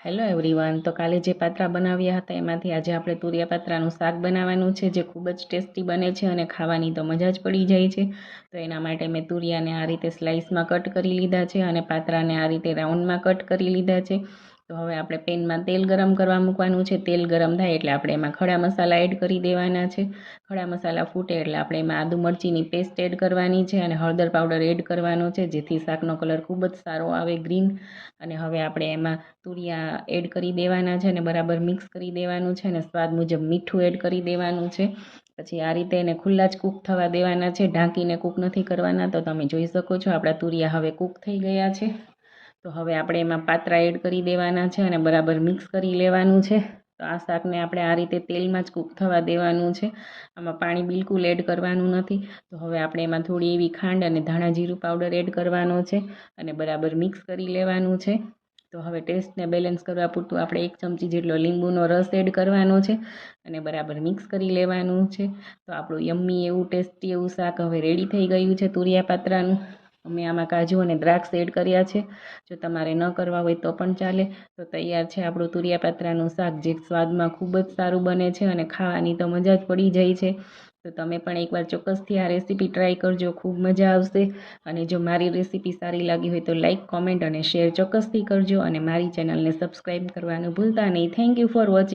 Hello everyone, તો કાલે જે પાત્રા બનાવ્યા હતા એમાંથી આજે આપણે તુરિયા પાત્રાનું શાક બનાવવાનું છે, જે ખૂબ જ ટેસ્ટી બને છે અને ખાવાની તો મજા જ પડી જાય છે. તો એના માટે મેં તુરિયાને આ રીતે સ્લાઇસમાં કટ કરી લીધા છે અને પાત્રાને આ રીતે રાઉન્ડમાં કટ કરી લીધા છે. તો હવે આપણે પેનમાં તેલ ગરમ કરવા મૂકવાનું છે. તેલ ગરમ થાય એટલે આપણે એમાં ખડા મસાલા એડ કરી દેવાના છે. ખડા મસાલા ફૂટે એટલે આપણે એમાં આદુ મરચીની પેસ્ટ એડ કરવાની છે અને હળદર પાવડર એડ કરવાનો છે, જેથી શાકનો કલર ખૂબ જ સારો આવે, ગ્રીન. અને હવે આપણે એમાં તુરિયા એડ કરી દેવાના છે અને બરાબર મિક્સ કરી દેવાનું છે અને સ્વાદ મુજબ મીઠું એડ કરી દેવાનું છે. પછી આ રીતે એને ખુલ્લા જ કૂક થવા દેવાના છે, ઢાંકીને કૂક નથી કરવાના. તો તમે જોઈ શકો છો આપણા તુરિયા હવે કૂક થઈ ગયા છે. તો હવે આપણે એમાં પાત્રા એડ કરી દેવાના છે અને બરાબર મિક્સ કરી લેવાનું છે. તો આ શાકને આપણે આ રીતે તેલમાં જ કૂક થવા દેવાનું છે, આમાં પાણી બિલકુલ એડ કરવાનું નથી. તો હવે આપણે એમાં થોડી એવી ખાંડ અને ધાણા જીરું પાવડર એડ કરવાનો છે અને બરાબર મિક્સ કરી લેવાનું છે. તો હવે ટેસ્ટને બેલેન્સ કરવા પૂરતું આપણે 1 ચમચી જેટલો લીંબુનો રસ એડ કરવાનો છે અને બરાબર મિક્સ કરી લેવાનું છે. તો આપણું યમ્મી એવું ટેસ્ટી એવું શાક હવે રેડી થઈ ગયું છે તુરિયા પાત્રાનું. અમે આમાં કાજુ અને દ્રાક્ષ એડ કર્યા છે. જો તમારે ન કરવા હોય તો પણ ચાલે. તો તૈયાર છે આપણું તુરિયા પાત્રાનું શાક, જે સ્વાદમાં ખૂબ જ સારું બને છે અને ખાવાની તો મજા જ પડી જાય છે. તો તમે પણ એકવાર ચોક્કસથી આ રેસીપી ટ્રાય કરજો, ખૂબ મજા આવશે. અને જો મારી રેસીપી સારી લાગી હોય તો લાઇક, કોમેન્ટ અને શેર ચોક્કસથી કરજો અને મારી ચેનલને સબસ્ક્રાઈબ કરવાનું ભૂલતા નહીં. Thank you for watching.